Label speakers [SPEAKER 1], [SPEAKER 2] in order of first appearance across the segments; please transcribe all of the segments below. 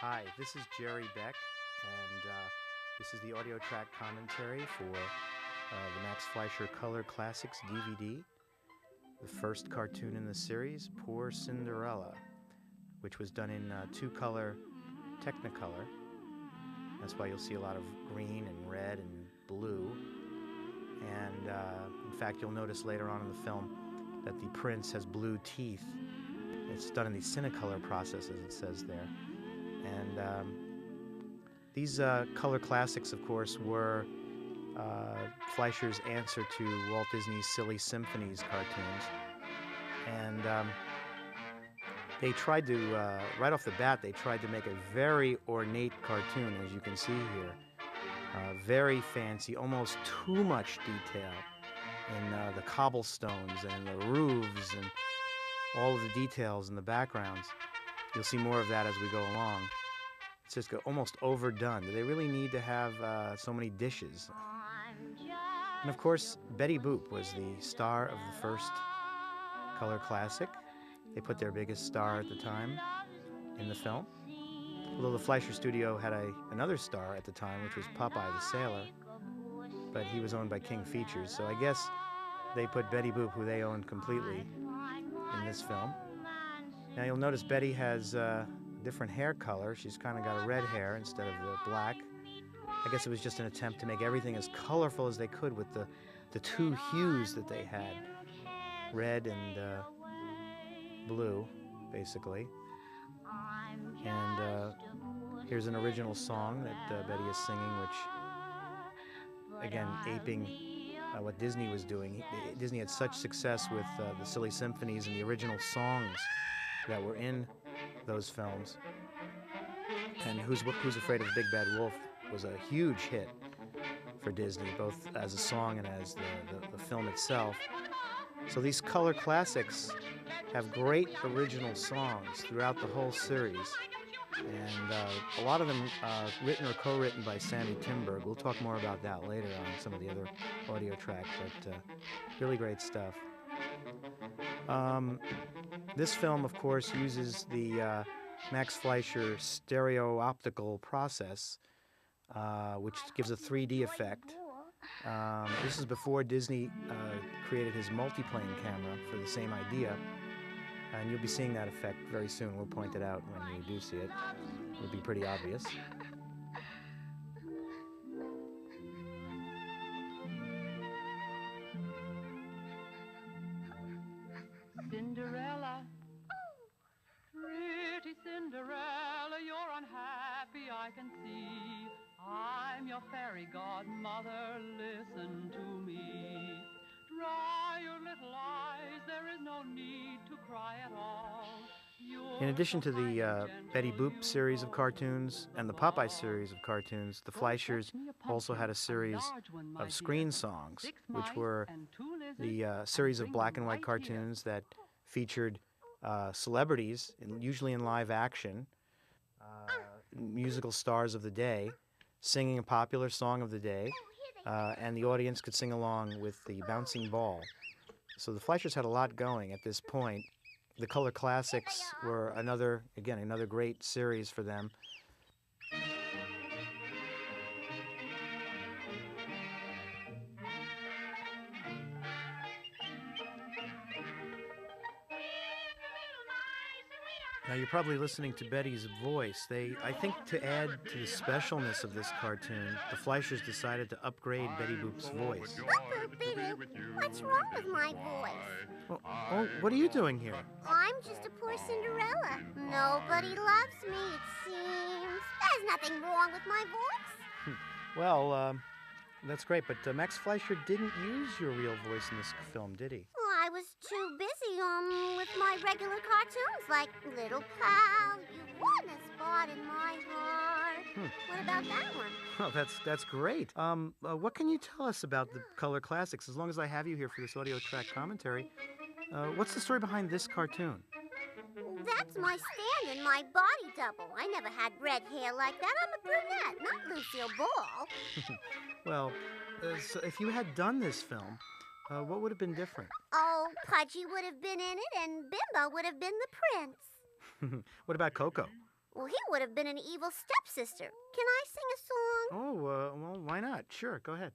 [SPEAKER 1] Hi, this is Jerry Beck, and this is the audio track commentary for the Max Fleischer Color Classics DVD, the first cartoon in the series, Poor Cinderella, which was done in two-color Technicolor. That's why you'll see a lot of green and red and blue. And in fact, you'll notice later on in the film that the prince has blue teeth. It's done in the Cinecolor process, as it says there. And these color classics, of course, were Fleischer's answer to Walt Disney's Silly Symphonies cartoons. And they tried to, right off the bat, they tried to make a very ornate cartoon, as you can see here. Very fancy, almost too much detail in the cobblestones and the roofs and all of the details in the backgrounds. You'll see more of that as we go along. It's just almost overdone. Do they really need to have so many dishes? And of course, Betty Boop was the star of the first color classic. They put their biggest star at the time in the film. Although the Fleischer Studio had another star at the time, which was Popeye the Sailor, but he was owned by King Features, so I guess they put Betty Boop, who they owned completely, in this film. Now you'll notice Betty has a different hair color. She's kind of got a red hair instead of the black. I guess it was just an attempt to make everything as colorful as they could with the two hues that they had, red and blue, basically. And here's an original song that Betty is singing, which, again, aping what Disney was doing. Disney had such success with the Silly Symphonies and the original songs that were in those films. And Who's Afraid of the Big Bad Wolf was a huge hit for Disney, both as a song and as the film itself. So these color classics have great original songs throughout the whole series. And a lot of them written or co-written by Sammy Timberg. We'll talk more about that later on some of the other audio tracks, but really great stuff. This film, of course, uses the Max Fleischer stereo-optical process, which gives a 3D effect. This is before Disney created his multiplane camera for the same idea. And you'll be seeing that effect very soon. We'll point it out when you do see it. It'll be pretty obvious.
[SPEAKER 2] Cinderella, pretty Cinderella, you're unhappy, I can see. I'm your fairy godmother, listen to me. Dry your little eyes, there is no need to cry at all.
[SPEAKER 1] In addition to the Betty Boop series of cartoons and the Popeye series of cartoons, the Fleischers also had a series of screen songs, which were the series of black and white cartoons that featured celebrities, usually in live action, musical stars of the day, singing a popular song of the day, and the audience could sing along with the bouncing ball. So the Fleischers had a lot going at this point. The Color Classics were another great series for them. Now you're probably listening to Betty's voice. I think to add to the specialness of this cartoon, the Fleischers decided to upgrade Betty Boop's voice.
[SPEAKER 3] What's wrong with my voice?
[SPEAKER 1] Oh, what are you doing here?
[SPEAKER 3] I'm just a poor Cinderella. Nobody loves me, it seems. There's nothing wrong with my voice.
[SPEAKER 1] Well, that's great, but Max Fleischer didn't use your real voice in this film, did he?
[SPEAKER 3] Well, I was too busy with my regular cartoons, like Little Pal, You Won a Spot in My Heart. What about that one?
[SPEAKER 1] Oh, that's great. What can you tell us about the Color Classics? As long as I have you here for this audio track commentary, what's the story behind this cartoon?
[SPEAKER 3] That's my stand and my body double. I never had red hair like that. I'm a brunette, not Lucille Ball.
[SPEAKER 1] Well, so if you had done this film, what would have been different?
[SPEAKER 3] Oh, Pudgy would have been in it, and Bimbo would have been the prince.
[SPEAKER 1] What about Coco?
[SPEAKER 3] Well, he would have been an evil stepsister. Can I sing a song?
[SPEAKER 1] Oh, well, why not? Sure, go ahead.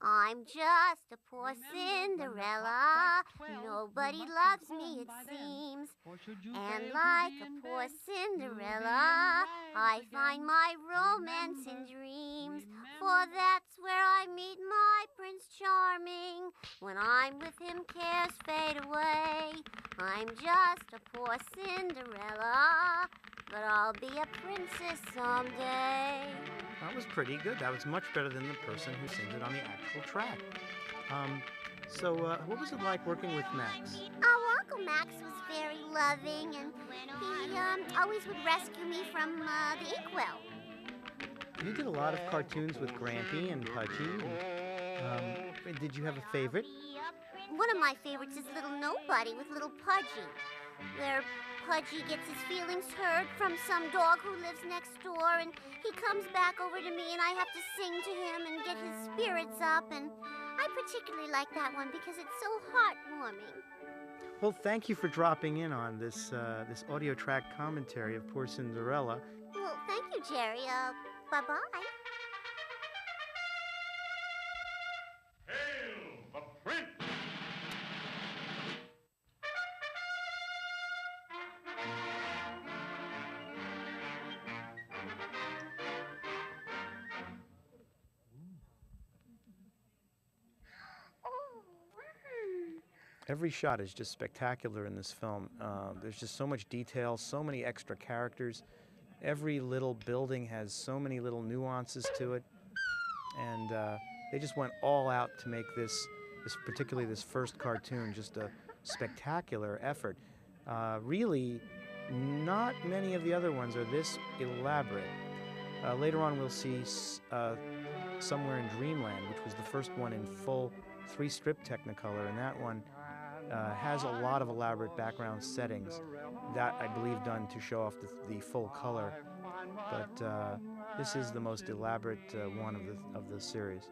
[SPEAKER 3] I'm just a poor Cinderella. Nobody loves me, it seems. And like a poor Cinderella, I find my romance in dreams. For that's where I meet my Prince Charming. When I'm with him, cares fade away. I'm just a poor Cinderella, but I'll be a princess someday.
[SPEAKER 1] That was pretty good. That was much better than the person who sings it on the actual track. So, what was it like working with Max?
[SPEAKER 3] Oh, Uncle Max was very loving, and he always would rescue me from the inkwell.
[SPEAKER 1] You did a lot of cartoons with Grampy and Pudgy. Did you have a favorite?
[SPEAKER 3] One of my favorites is Little Nobody with Little Pudgy, where Pudgy gets his feelings hurt from some dog who lives next door, and he comes back over to me, and I have to sing to him and get his spirits up, and I particularly like that one because it's so heartwarming.
[SPEAKER 1] Well, thank you for dropping in on this audio track commentary of Poor Cinderella.
[SPEAKER 3] Well, thank you, Jerry. Bye-bye.
[SPEAKER 4] Hail the Prince!
[SPEAKER 1] Every shot is just spectacular in this film. There's just so much detail, so many extra characters. Every little building has so many little nuances to it. And they just went all out to make particularly this first cartoon, just a spectacular effort. Really, not many of the other ones are this elaborate. Later on, we'll see Somewhere in Dreamland, which was the first one in full 3-strip Technicolor, and that one has a lot of elaborate background settings. That, I believe, done to show off the full color. But this is the most elaborate one of the series.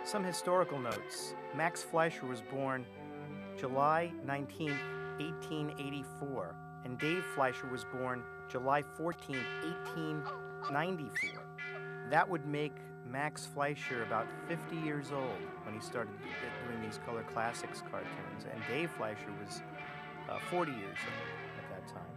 [SPEAKER 1] Some historical notes. Max Fleischer was born July 19, 1884, and Dave Fleischer was born July 14, 1894. That would make Max Fleischer about 50 years old when he started doing these Color Classics cartoons, and Dave Fleischer was 40 years old at that time.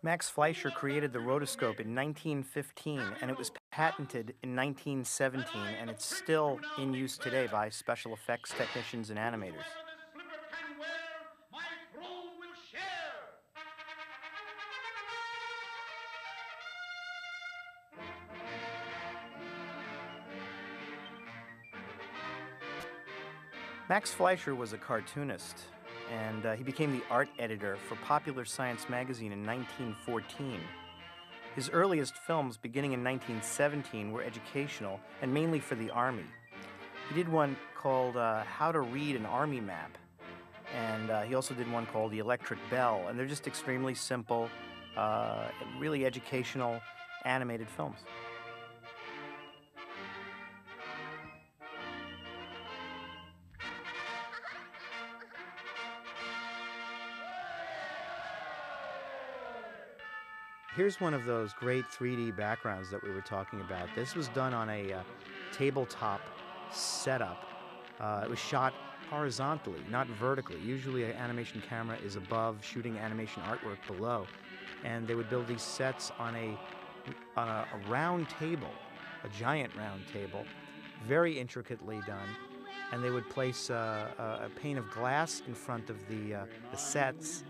[SPEAKER 1] Max Fleischer created the rotoscope in 1915, and it was patented in 1917, and it's still in use today by special effects technicians and animators. Max Fleischer was a cartoonist, and he became the art editor for Popular Science magazine in 1914. His earliest films, beginning in 1917, were educational and mainly for the Army. He did one called How to Read an Army Map, and he also did one called The Electric Bell, and they're just extremely simple, really educational, animated films. Here's one of those great 3D backgrounds that we were talking about. This was done on a tabletop setup. It was shot horizontally, not vertically. Usually an animation camera is above, shooting animation artwork below. And they would build these sets on a round table, a giant round table, very intricately done. And they would place a pane of glass in front of the sets.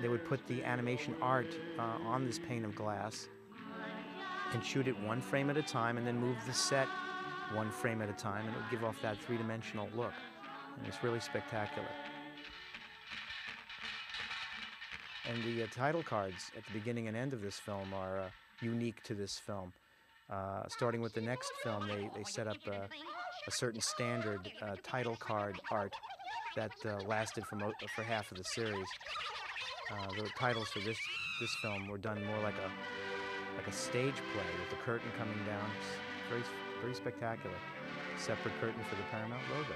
[SPEAKER 1] They would put the animation art on this pane of glass and shoot it one frame at a time, and then move the set one frame at a time, and it would give off that three-dimensional look. And it's really spectacular. And the title cards at the beginning and end of this film are unique to this film. Starting with the next film, they set up a certain standard title card art that lasted for half of the series. The titles for this film were done more like a stage play with the curtain coming down. It's very spectacular. Separate curtain for the Paramount logo.